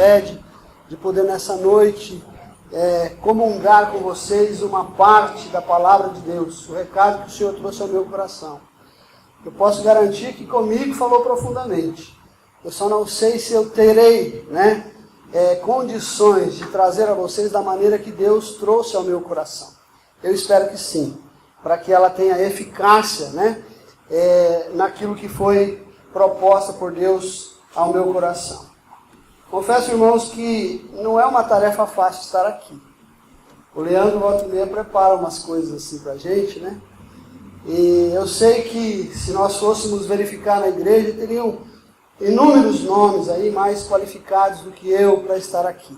concede de poder nessa noite comungar com vocês uma parte da palavra de Deus, o recado que o Senhor trouxe ao meu coração. Eu posso garantir que comigo falou profundamente. Eu só não sei se eu terei condições de trazer a vocês da maneira que Deus trouxe ao meu coração. Eu espero que sim, para que ela tenha eficácia naquilo que foi proposta por Deus ao meu coração. Confesso, irmãos, que não é uma tarefa fácil estar aqui. O Leandro, volta e meia, prepara umas coisas assim para a gente, né? E eu sei que se nós fôssemos verificar na igreja, teriam inúmeros nomes aí mais qualificados do que eu para estar aqui.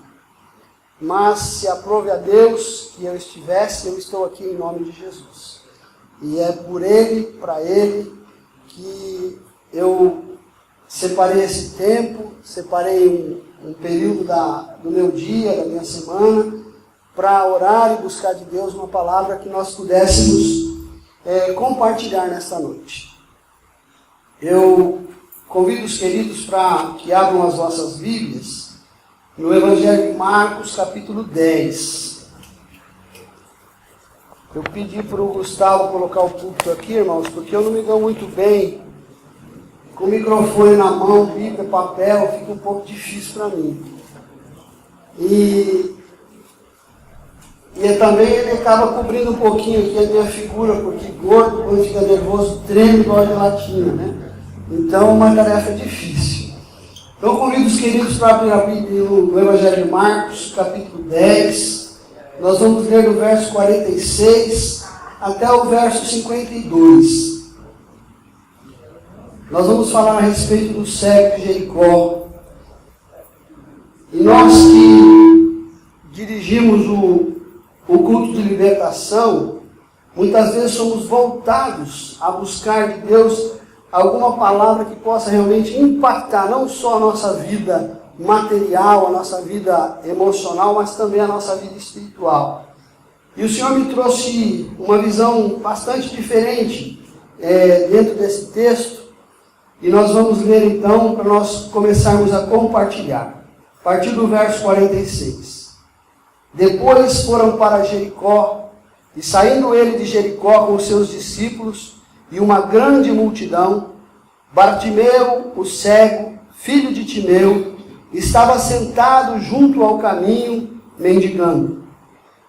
Mas se aprove a Deus que eu estivesse, eu estou aqui em nome de Jesus. E é por Ele, para Ele, que eu separei esse tempo, separei um período do meu dia, da minha semana, para orar e buscar de Deus uma palavra que nós pudéssemos compartilhar nesta noite. Eu convido os queridos para que abram as vossas Bíblias no Evangelho de Marcos, capítulo 10. Eu pedi para o Gustavo colocar o púlpito aqui, irmãos, porque eu não me dou muito bem com o microfone na mão, Bíblia, papel, fica um pouco difícil para mim. E também ele acaba cobrindo um pouquinho aqui a minha figura, porque gordo, quando fica nervoso, treme igual a gelatina, né? Então é uma tarefa difícil. Então convido os queridos para abrir a Bíblia no Evangelho de Marcos, capítulo 10. Nós vamos ler do verso 46 até o verso 52. Nós vamos falar a respeito do cego de Jericó. E nós que dirigimos o culto de libertação, muitas vezes somos voltados a buscar de Deus alguma palavra que possa realmente impactar não só a nossa vida material, a nossa vida emocional, mas também a nossa vida espiritual. E o Senhor me trouxe uma visão bastante diferente dentro desse texto, e nós vamos ler então, para nós começarmos a compartilhar. A partir do verso 46. Depois foram para Jericó, e saindo ele de Jericó com os seus discípulos e uma grande multidão, Bartimeu, o cego, filho de Timeu, estava sentado junto ao caminho, mendigando.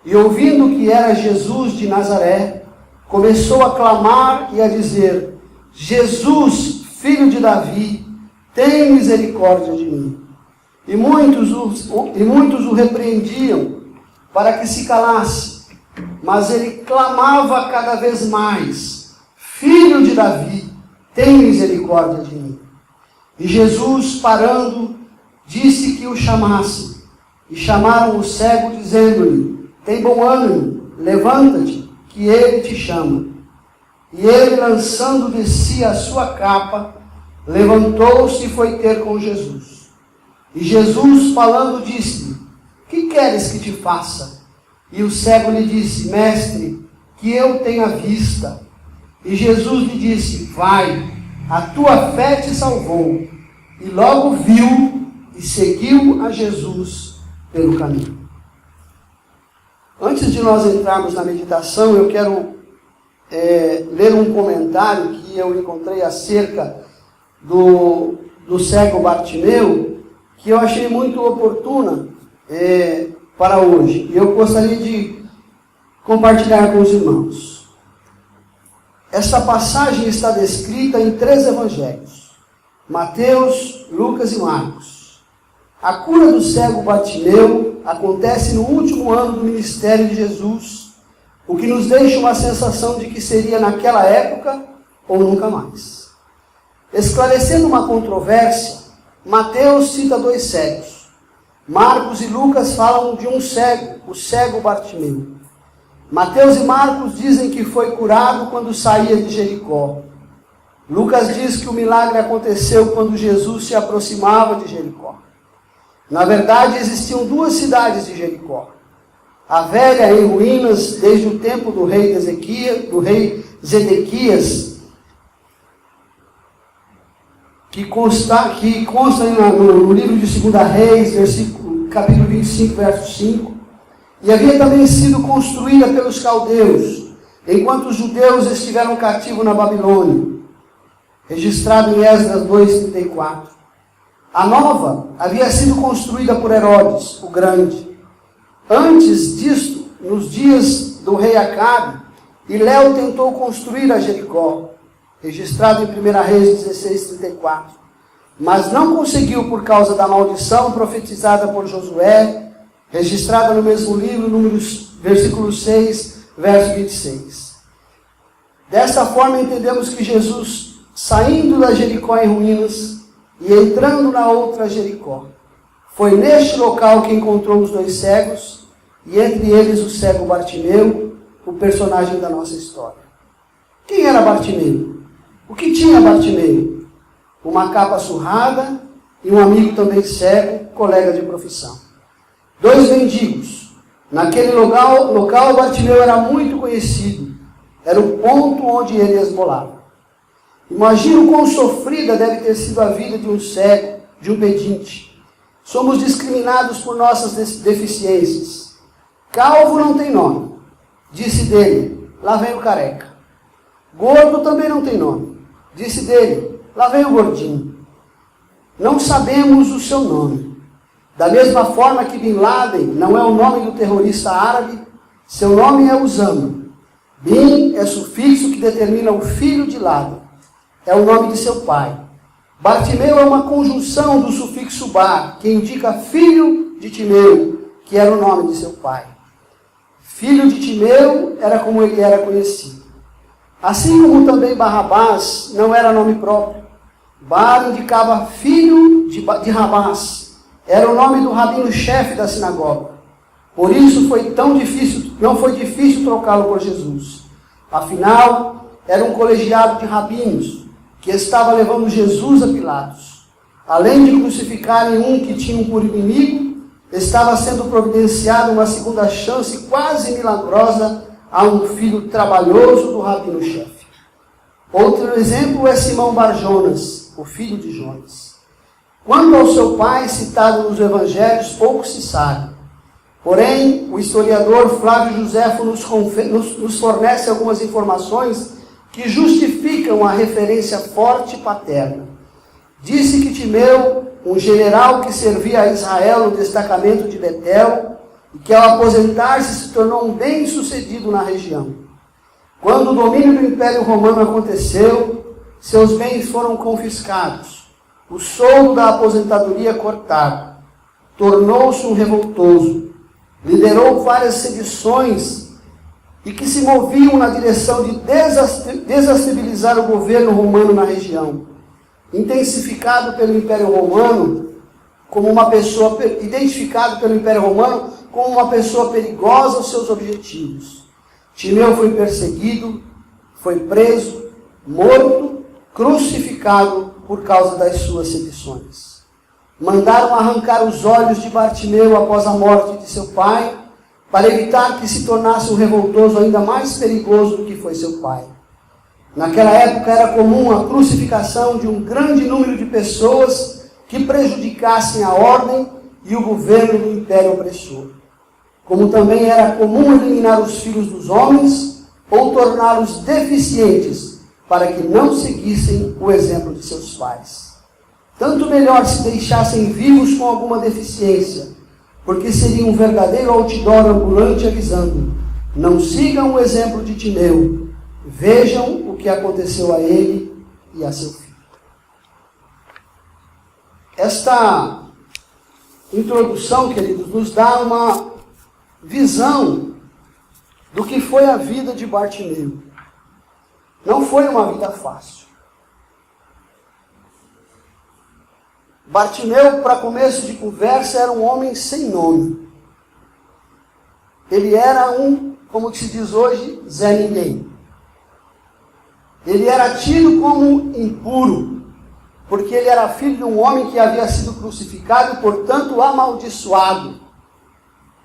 E ouvindo que era Jesus de Nazaré, começou a clamar e a dizer: Jesus, filho de Davi, tem misericórdia de mim. E muitos o repreendiam para que se calasse, mas ele clamava cada vez mais: Filho de Davi, tem misericórdia de mim. E Jesus, parando, disse que o chamasse. E chamaram o cego, dizendo-lhe: Tem bom ânimo, levanta-te, que ele te chama. E ele, lançando de si a sua capa, levantou-se e foi ter com Jesus. E Jesus, falando, disse-lhe: Que queres que te faça? E o cego lhe disse: Mestre, que eu tenha vista. E Jesus lhe disse: Vai, a tua fé te salvou. E logo viu e seguiu a Jesus pelo caminho. Antes de nós entrarmos na meditação, eu quero ler um comentário que eu encontrei acerca do cego Bartimeu, que eu achei muito oportuna para hoje. E eu gostaria de compartilhar com os irmãos. Esta passagem está descrita em 3 evangelhos: Mateus, Lucas e Marcos. A cura do cego Bartimeu acontece no último ano do ministério de Jesus, o que nos deixa uma sensação de que seria naquela época ou nunca mais. Esclarecendo uma controvérsia, Mateus cita 2 cegos. Marcos e Lucas falam de um cego, o cego Bartimeu. Mateus e Marcos dizem que foi curado quando saía de Jericó. Lucas diz que o milagre aconteceu quando Jesus se aproximava de Jericó. Na verdade, existiam 2 cidades de Jericó. A velha em ruínas desde o tempo do rei Zedequias, que consta no livro de 2 Reis, capítulo 25, verso 5, e havia também sido construída pelos caldeus, enquanto os judeus estiveram cativos na Babilônia, registrado em Esdras 2:34. A nova havia sido construída por Herodes, o Grande. Antes disto, nos dias do rei Acabe, Hiléu tentou construir a Jericó, registrado em 1 Reis 16:34. Mas não conseguiu por causa da maldição profetizada por Josué, registrada no mesmo livro, versículo 6, verso 26. Desta forma entendemos que Jesus, saindo da Jericó em ruínas e entrando na outra Jericó, foi neste local que encontrou os 2 cegos, e entre eles o cego Bartimeu, o personagem da nossa história. Quem era Bartimeu? O que tinha Bartimeu? Uma capa surrada e um amigo também cego, colega de profissão. 2 mendigos. Naquele local Bartimeu era muito conhecido. Era o ponto onde ele esmolava. Imagina o quão sofrida deve ter sido a vida de um cego, de um pedinte. Somos discriminados por nossas deficiências. Calvo não tem nome. Disse dele, lá vem o careca. Gordo também não tem nome. Disse dele, lá vem o gordinho. Não sabemos o seu nome. Da mesma forma que Bin Laden não é o nome do terrorista árabe, seu nome é Usama. Bin é sufixo que determina o filho de Laden. É o nome de seu pai. Bartimeu é uma conjunção do sufixo bar, que indica filho de Timeu, que era o nome de seu pai. Filho de Timeu era como ele era conhecido. Assim como também Barrabás não era nome próprio. Bar indicava filho de Rabás. Era o nome do rabino-chefe da sinagoga. Por isso não foi difícil trocá-lo por Jesus. Afinal, era um colegiado de rabinos que estava levando Jesus a Pilatos. Além de crucificarem um que tinham por inimigo, estava sendo providenciada uma segunda chance quase milagrosa a um filho trabalhoso do rabino-chefe. Outro exemplo é Simão Bar-Jonas, o filho de Jonas. Quanto ao seu pai, citado nos evangelhos, pouco se sabe. Porém, o historiador Flávio Joséfo nos fornece algumas informações que justificam a referência forte paterna. Disse que Timeu, um general que servia a Israel no destacamento de Betel, e que ao aposentar-se se tornou um bem-sucedido na região. Quando o domínio do Império Romano aconteceu, seus bens foram confiscados, o soldo da aposentadoria cortado, tornou-se um revoltoso, liderou várias sedições e que se moviam na direção de desestabilizar o governo romano na região, intensificado pelo Império Romano como uma pessoa, identificado pelo Império Romano como uma pessoa perigosa aos seus objetivos. Timeu foi perseguido, foi preso, morto, crucificado por causa das suas sedições. Mandaram arrancar os olhos de Bartimeu após a morte de seu pai, para evitar que se tornasse um revoltoso ainda mais perigoso do que foi seu pai. Naquela época era comum a crucificação de um grande número de pessoas que prejudicassem a ordem e o governo do império opressor. Como também era comum eliminar os filhos dos homens ou torná-los deficientes para que não seguissem o exemplo de seus pais. Tanto melhor se deixassem vivos com alguma deficiência, porque seria um verdadeiro outdoor ambulante avisando: não sigam o exemplo de Timeu, vejam o que aconteceu a ele e a seu filho. Esta introdução, queridos, nos dá uma visão do que foi a vida de Bartimeu. Não foi uma vida fácil. Bartimeu, para começo de conversa, era um homem sem nome. Ele era como se diz hoje, Zé Ninguém. Ele era tido como impuro, porque ele era filho de um homem que havia sido crucificado e, portanto, amaldiçoado.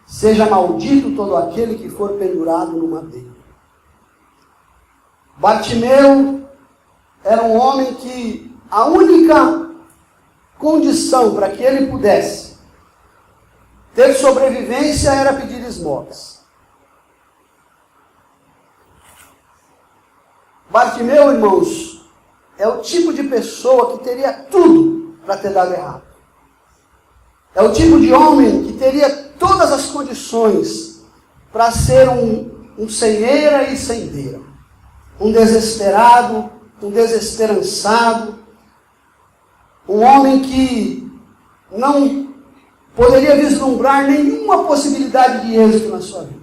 Seja maldito todo aquele que for pendurado no madeiro. Bartimeu era um homem que a única condição para que ele pudesse ter sobrevivência era pedir esmolas. Bartimeu, irmãos, é o tipo de pessoa que teria tudo para ter dado errado. É o tipo de homem que teria todas as condições para ser um cegueira e sendeira. Um desesperado, um desesperançado. Um homem que não poderia vislumbrar nenhuma possibilidade de êxito na sua vida.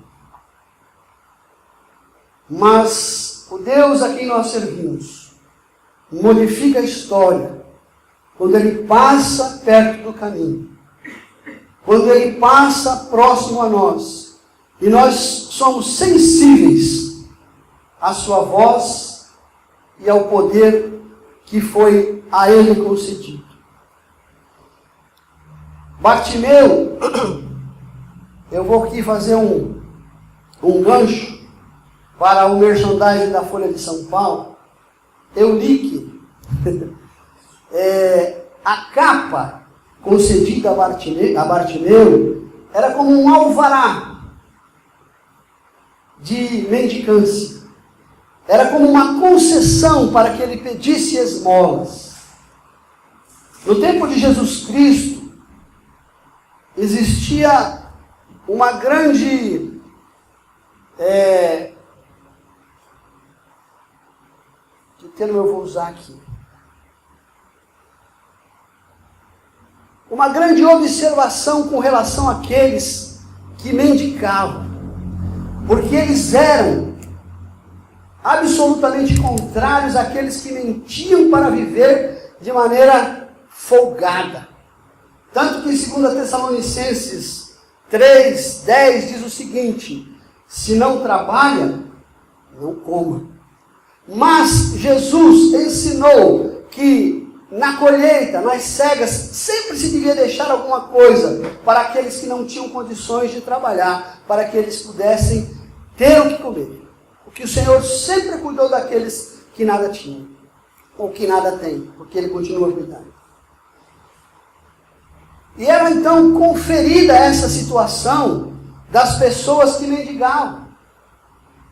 Mas o Deus a quem nós servimos modifica a história quando Ele passa perto do caminho. Quando Ele passa próximo a nós. E nós somos sensíveis à sua voz e ao poder que foi a Ele concedido. Bartimeu, eu vou aqui fazer um gancho para o merchandising da Folha de São Paulo. Eu li que a capa concedida a Bartimeu era como um alvará de mendicância. Era como uma concessão para que ele pedisse esmolas. No tempo de Jesus Cristo, existia uma grande que termo eu vou usar aqui? Uma grande observação com relação àqueles que mendicavam. Porque eles eram absolutamente contrários àqueles que mentiam para viver de maneira folgada. Tanto que em 2 Tessalonicenses 3:10 diz o seguinte: se não trabalha, não coma. Mas Jesus ensinou que na colheita, nas cegas, sempre se devia deixar alguma coisa para aqueles que não tinham condições de trabalhar, para que eles pudessem ter o que comer. Porque o Senhor sempre cuidou daqueles que nada tinham, ou que nada têm, porque Ele continua cuidando. E era então conferida essa situação das pessoas que mendigavam.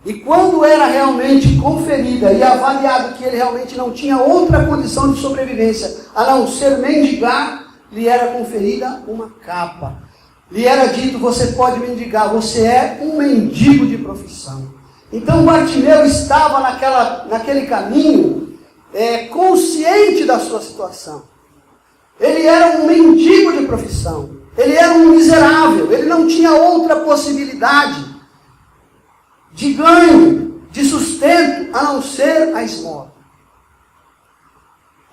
E quando era realmente conferida e avaliado que ele realmente não tinha outra condição de sobrevivência a não ser mendigar, lhe era conferida uma capa. Lhe era dito: você pode mendigar, você é um mendigo de profissão. Então Bartimeu estava naquele caminho consciente da sua situação. Ele era um mendigo de profissão. Ele era um miserável. Ele não tinha outra possibilidade de ganho, de sustento, a não ser a esmola.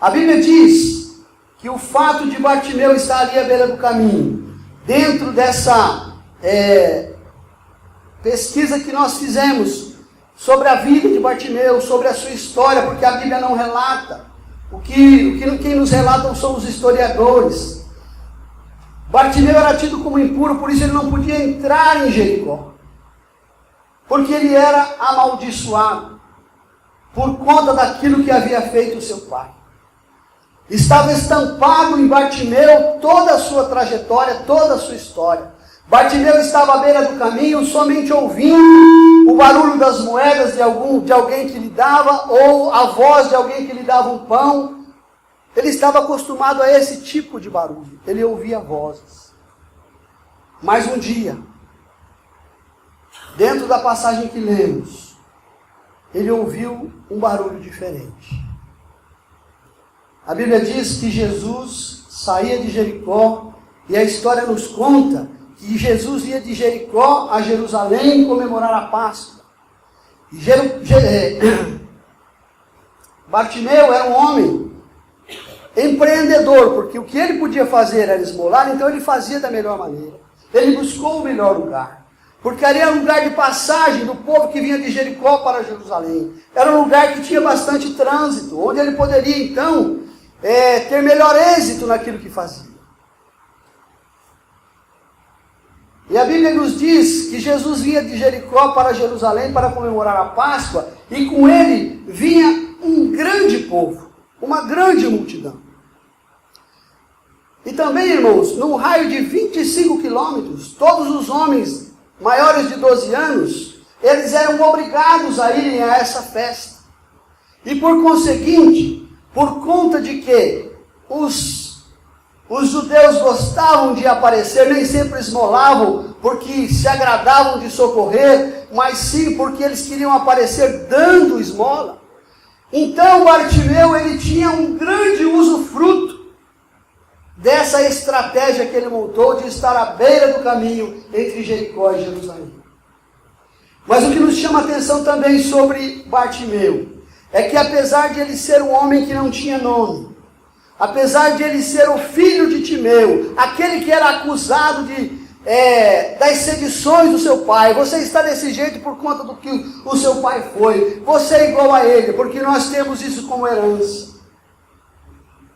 A Bíblia diz que o fato de Bartimeu estar ali à beira do caminho, dentro dessa pesquisa que nós fizemos sobre a vida de Bartimeu, sobre a sua história, porque a Bíblia não relata. Quem nos relatam são os historiadores. Bartimeu era tido como impuro, por isso ele não podia entrar em Jericó. Porque ele era amaldiçoado por conta daquilo que havia feito o seu pai. Estava estampado em Bartimeu toda a sua trajetória, toda a sua história. Bartimeu estava à beira do caminho, somente ouvindo o barulho das moedas de alguém que lhe dava, ou a voz de alguém que lhe dava um pão. Ele estava acostumado a esse tipo de barulho. Ele ouvia vozes. Mas um dia, dentro da passagem que lemos, ele ouviu um barulho diferente. A Bíblia diz que Jesus saía de Jericó, e a história nos conta que Jesus ia de Jericó a Jerusalém comemorar a Páscoa. Bartimeu era um homem empreendedor, porque o que ele podia fazer era esmolar, então ele fazia da melhor maneira. Ele buscou o melhor lugar, porque ali era um lugar de passagem do povo que vinha de Jericó para Jerusalém. Era um lugar que tinha bastante trânsito, onde ele poderia então ter melhor êxito naquilo que fazia. E a Bíblia nos diz que Jesus vinha de Jericó para Jerusalém para comemorar a Páscoa, e com ele vinha um grande povo, uma grande multidão. também, irmãos, num raio de 25 quilômetros, todos os homens maiores de 12 anos, eles eram obrigados a irem a essa festa. E por conseguinte, por conta de que os judeus gostavam de aparecer, nem sempre esmolavam, porque se agradavam de socorrer, mas sim porque eles queriam aparecer dando esmola. Então Bartimeu, ele tinha um grande usufruto dessa estratégia que ele montou de estar à beira do caminho entre Jericó e Jerusalém. Mas o que nos chama a atenção também sobre Bartimeu é que apesar de ele ser um homem que não tinha nome, apesar de ele ser o filho de Timeu, aquele que era acusado das sedições do seu pai, você está desse jeito por conta do que o seu pai foi, você é igual a ele, porque nós temos isso como herança.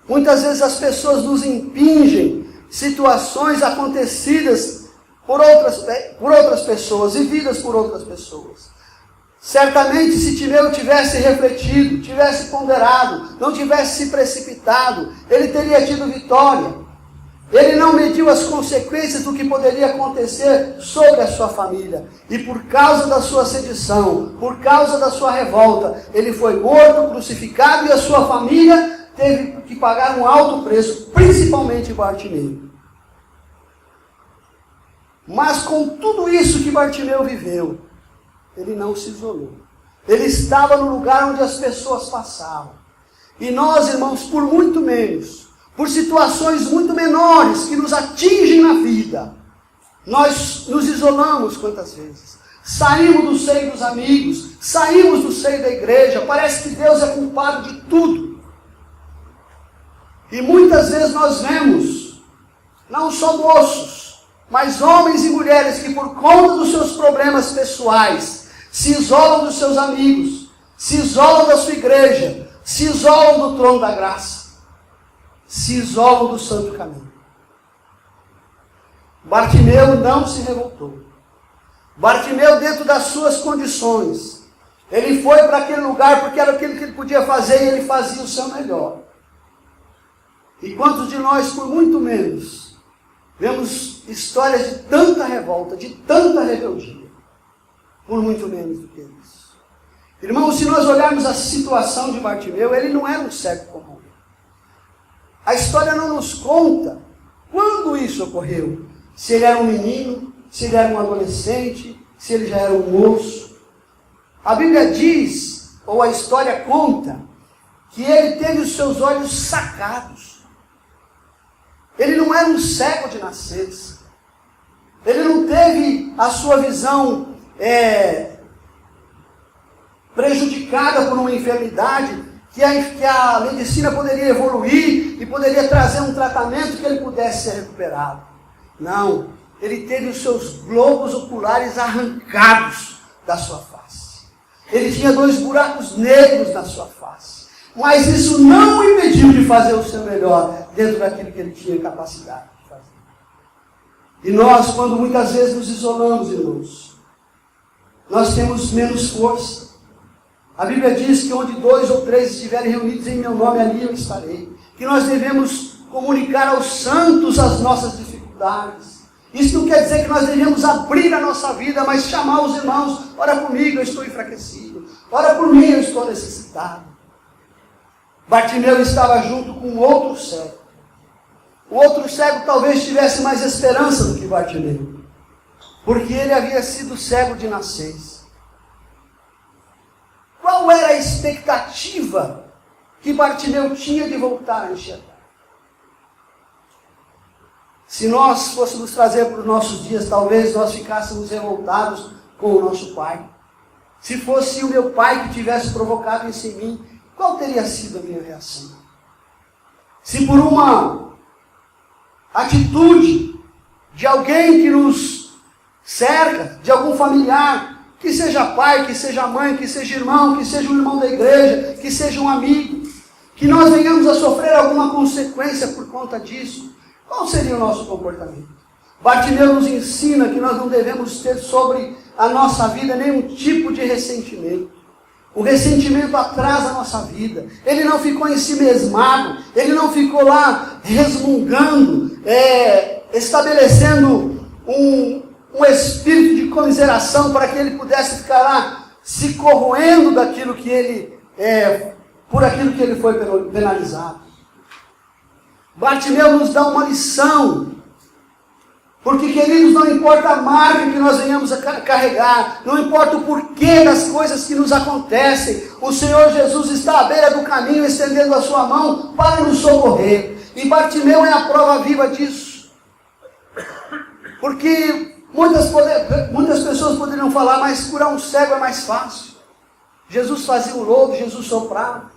Muitas vezes as pessoas nos impingem situações acontecidas por outras pessoas, vividas por outras pessoas. Certamente, se Timeu tivesse refletido, tivesse ponderado, não tivesse se precipitado, ele teria tido vitória. Ele não mediu as consequências do que poderia acontecer sobre a sua família. E por causa da sua sedição, por causa da sua revolta, ele foi morto, crucificado, e a sua família teve que pagar um alto preço, principalmente Bartimeu. Mas com tudo isso que Bartimeu viveu, ele não se isolou. Ele estava no lugar onde as pessoas passavam. E nós, irmãos, por muito menos, por situações muito menores que nos atingem na vida, nós nos isolamos quantas vezes. Saímos do seio dos amigos, saímos do seio da igreja, parece que Deus é culpado de tudo. E muitas vezes nós vemos, não só moços, mas homens e mulheres que por conta dos seus problemas pessoais, se isolam dos seus amigos, se isolam da sua igreja, se isolam do trono da graça, se isolam do santo caminho. Bartimeu não se revoltou. Bartimeu, dentro das suas condições, ele foi para aquele lugar porque era aquilo que ele podia fazer e ele fazia o seu melhor. E quantos de nós, por muito menos, vemos histórias de tanta revolta, de tanta rebeldia, por muito menos do que isso. Irmãos, se nós olharmos a situação de Bartimeu, ele não era um cego comum. A história não nos conta quando isso ocorreu. Se ele era um menino, se ele era um adolescente, se ele já era um moço. A Bíblia diz, ou a história conta, que ele teve os seus olhos sacados. Ele não era um cego de nascença. Ele não teve a sua visão prejudicada por uma enfermidade, que a medicina poderia evoluir e poderia trazer um tratamento que ele pudesse ser recuperado. Não, ele teve os seus globos oculares arrancados da sua face. Ele tinha 2 buracos negros na sua face. Mas isso não o impediu de fazer o seu melhor dentro daquilo que ele tinha capacidade de fazer. E nós, quando muitas vezes nos isolamos, irmãos, nós temos menos força. A Bíblia diz que onde 2 ou 3 estiverem reunidos em meu nome, ali eu estarei. Que nós devemos comunicar aos santos as nossas dificuldades. Isso não quer dizer que nós devemos abrir a nossa vida, mas chamar os irmãos. Ora comigo, eu estou enfraquecido. Ora por mim, eu estou necessitado. Bartimeu estava junto com outro cego. O outro cego talvez tivesse mais esperança do que Bartimeu, porque ele havia sido cego de nascença. Qual era a expectativa que Bartimeu tinha de voltar a enxergar? Se nós fôssemos trazer para os nossos dias, talvez nós ficássemos revoltados com o nosso pai. Se fosse o meu pai que tivesse provocado isso em mim, qual teria sido a minha reação? Se por uma atitude de alguém que nos cerca, de algum familiar, que seja pai, que seja mãe, que seja irmão, que seja um irmão da igreja, que seja um amigo, que nós venhamos a sofrer alguma consequência por conta disso, qual seria o nosso comportamento? Bartimeu nos ensina que nós não devemos ter sobre a nossa vida nenhum tipo de ressentimento. O ressentimento atrasa a nossa vida. Ele não ficou em si mesmado. Ele não ficou lá resmungando, estabelecendo um espírito de comiseração para que ele pudesse ficar lá se corroendo daquilo que ele por aquilo que ele foi penalizado. Bartimeu nos dá uma lição. Porque, queridos, não importa a marca que nós venhamos a carregar, não importa o porquê das coisas que nos acontecem, o Senhor Jesus está à beira do caminho, estendendo a sua mão para nos socorrer. E Bartimeu é a prova viva disso. Porque muitas pessoas poderiam falar, mas curar um cego é mais fácil. Jesus fazia o lodo, Jesus soprava.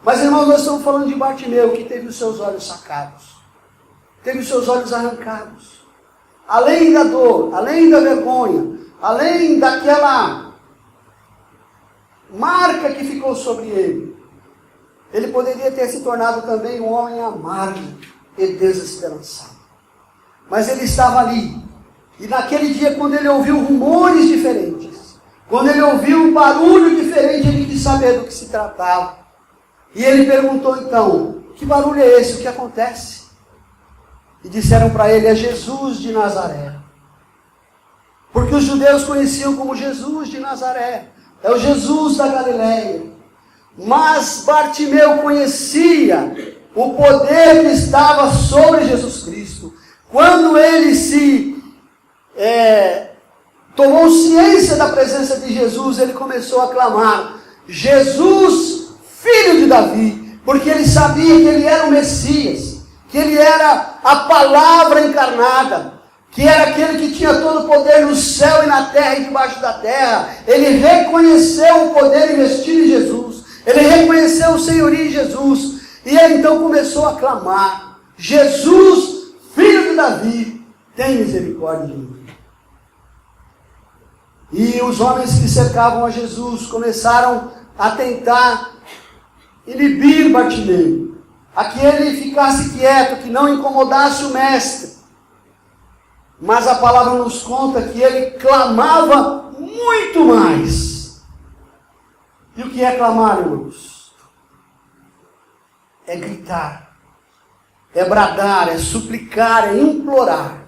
Mas, irmãos, nós estamos falando de Bartimeu, que teve os seus olhos sacados. Teve os seus olhos arrancados. Além da dor, além da vergonha, além daquela marca que ficou sobre ele, ele poderia ter se tornado também um homem amargo e desesperançado. Mas ele estava ali. E naquele dia, quando ele ouviu rumores diferentes, quando ele ouviu um barulho diferente, ele quis saber do que se tratava. E ele perguntou então, que barulho é esse? O que acontece? E disseram para ele, é Jesus de Nazaré. Porque os judeus conheciam como Jesus de Nazaré. É o Jesus da Galileia. Mas Bartimeu conhecia o poder que estava sobre Jesus Cristo. Quando ele tomou ciência da presença de Jesus, ele começou a clamar, Jesus, filho de Davi. Porque ele sabia que ele era o Messias. Que ele era a palavra encarnada, que era aquele que tinha todo o poder no céu e na terra e debaixo da terra. Ele reconheceu o poder investido em Jesus, ele reconheceu o senhorio em Jesus, e ele então começou a clamar, Jesus, filho de Davi, tem misericórdia de mim. E os homens que cercavam a Jesus começaram a tentar inibir Bartimeu, a que ele ficasse quieto, que não incomodasse o mestre. Mas a palavra nos conta que ele clamava muito mais. E o que é clamar, irmãos? É gritar, é bradar, é suplicar, é implorar.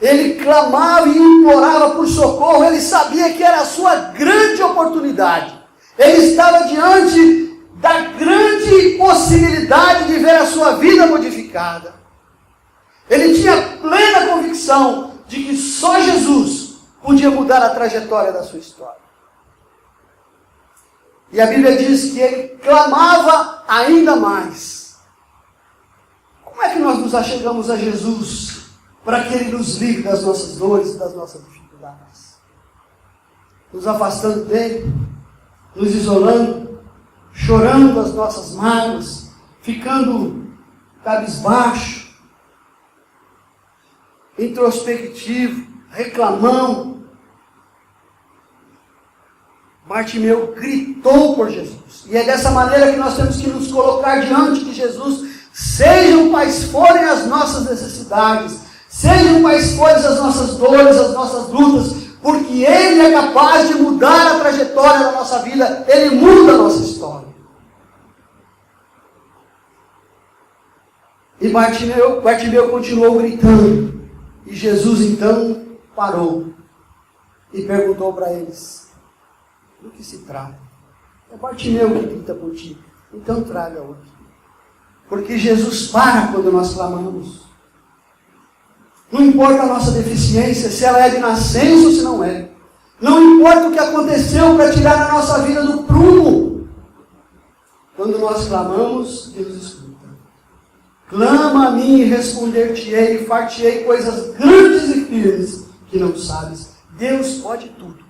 Ele clamava e implorava por socorro, ele sabia que era a sua grande oportunidade. Ele estava diante da grande possibilidade de ver a sua vida modificada. Ele tinha plena convicção de que só Jesus podia mudar a trajetória da sua história. E a Bíblia diz que ele clamava ainda mais. Como é que nós nos achegamos a Jesus para que Ele nos livre das nossas dores e das nossas dificuldades? Nos afastando dEle, nos isolando, chorando as nossas mágoas, ficando cabisbaixo, introspectivo, reclamão. Bartimeu gritou por Jesus. E é dessa maneira que nós temos que nos colocar diante de Jesus, sejam quais forem as nossas necessidades, sejam quais forem as nossas dores, as nossas lutas, porque Ele é capaz de mudar a trajetória da nossa vida, Ele muda a nossa história. E Bartimeu continuou gritando. E Jesus então parou e perguntou para eles, do que se trata? É Bartimeu que grita por ti, então traga outro. Porque Jesus para quando nós clamamos. Não importa a nossa deficiência, se ela é de nascença ou se não é. Não importa o que aconteceu para tirar a nossa vida do prumo. Quando nós clamamos, Deus escuta. Clama a mim e responder-te-ei, e far-te-ei coisas grandes e firmes que não sabes. Deus pode tudo.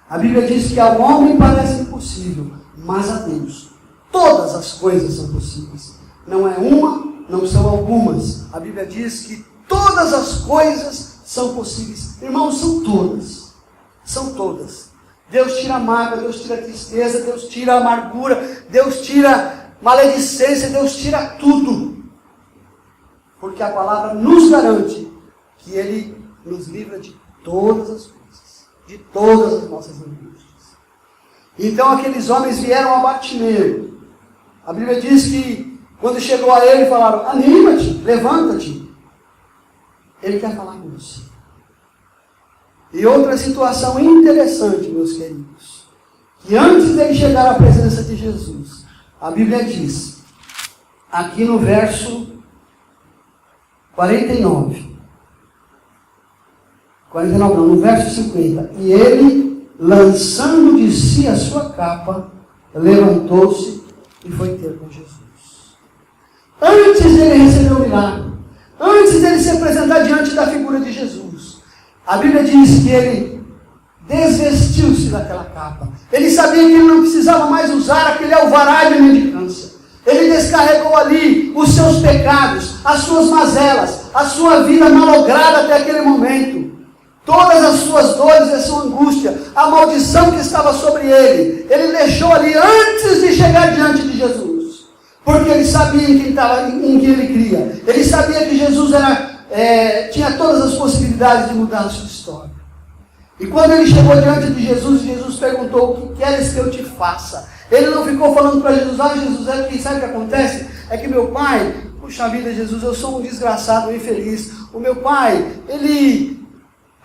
A Bíblia diz que ao homem parece impossível, mas a Deus todas as coisas são possíveis. Não é uma, não são algumas. A Bíblia diz que todas as coisas são possíveis. Irmãos, são todas. São todas. Deus tira a mágoa, Deus tira a tristeza, Deus tira a amargura, Deus tira maledicência, Deus tira tudo. Porque a palavra nos garante que Ele nos livra de todas as coisas, de todas as nossas angústias. Então aqueles homens vieram a Bartimeu. A Bíblia diz que quando chegou a ele, falaram: anima-te, levanta-te. Ele quer falar com você. E outra situação interessante, meus queridos, que antes dele chegar à presença de Jesus, a Bíblia diz, aqui no verso 49 não, no verso 50, e ele, lançando de si a sua capa, levantou-se e foi ter com Jesus. Antes dele receber o milagre, antes dele se apresentar diante da figura de Jesus, a Bíblia diz que ele desvestiu-se daquela capa. Ele sabia que ele não precisava mais usar aquele alvará de mendicância. Ele descarregou ali os seus pecados, as suas mazelas, a sua vida malograda até aquele momento. Todas as suas dores e a sua angústia, a maldição que estava sobre ele, ele deixou ali antes de chegar diante de Jesus. Porque ele sabia em quem ele cria. Ele sabia que Jesus tinha todas as possibilidades de mudar a sua história. E quando ele chegou diante de Jesus, Jesus perguntou: o que queres que eu te faça? Ele não ficou falando para Jesus: Jesus, sabe o que acontece? É que meu pai, puxa vida, Jesus, eu sou um desgraçado, um infeliz. O meu pai, ele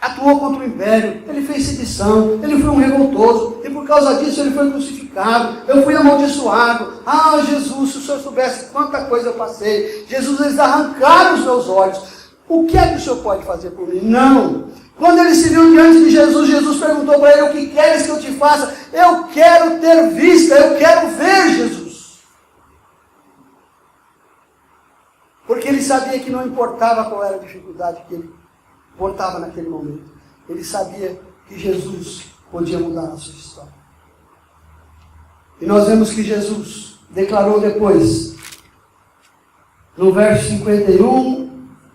atuou contra o império, ele fez sedição, ele foi um revoltoso, e por causa disso ele foi crucificado, eu fui amaldiçoado. Jesus, se o Senhor soubesse quanta coisa eu passei. Jesus, eles arrancaram os meus olhos. O que é que o Senhor pode fazer por mim? Não. Quando ele se viu diante de Jesus, Jesus perguntou para ele: o que queres que eu te faça? Eu quero ter vista, eu quero ver Jesus. Porque ele sabia que não importava qual era a dificuldade que ele portava naquele momento. Ele sabia que Jesus podia mudar a sua história. E nós vemos que Jesus declarou depois, no verso 51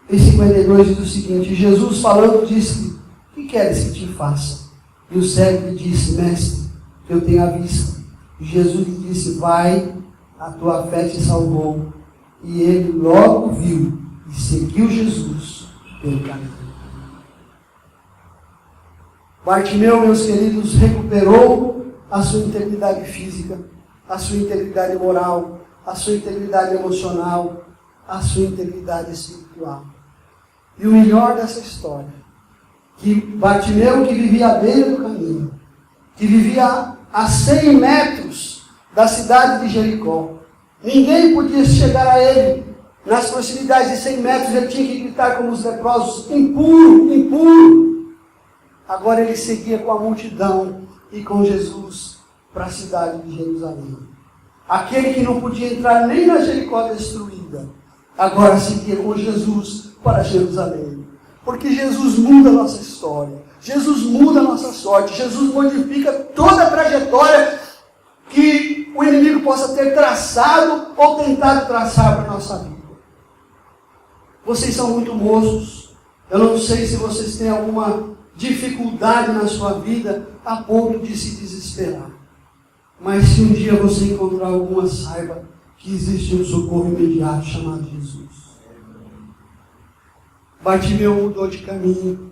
e 52, diz o seguinte: Jesus falando disse: o que queres que te faça? E o cego lhe disse: mestre, que eu tenha vista. E Jesus lhe disse: vai, a tua fé te salvou. E ele logo viu e seguiu Jesus pelo caminho. Bartimeu, meus queridos, recuperou a sua integridade física, a sua integridade moral, a sua integridade emocional, a sua integridade espiritual. E o melhor dessa história, que Bartimeu, que vivia à beira do caminho, que vivia a 100 metros da cidade de Jericó, ninguém podia chegar a ele. Nas proximidades de 100 metros ele tinha que gritar como os leprosos: impuro, impuro. Agora ele seguia com a multidão e com Jesus para a cidade de Jerusalém. Aquele que não podia entrar nem na Jericó destruída, agora seguia com Jesus para Jerusalém. Porque Jesus muda a nossa história. Jesus muda a nossa sorte. Jesus modifica toda a trajetória que o inimigo possa ter traçado ou tentado traçar para a nossa vida. Vocês são muito moços. Eu não sei se vocês têm alguma dificuldade na sua vida a ponto de se desesperar. Mas se um dia você encontrar alguma, saiba que existe um socorro imediato chamado Jesus. Bartimeu mudou de caminho.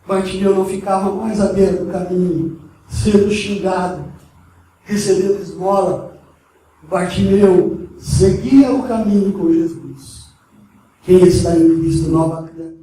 Bartimeu não ficava mais à beira do caminho, sendo xingado, recebendo esmola. Bartimeu seguia o caminho com Jesus. Quem está em Cristo, nova criatura.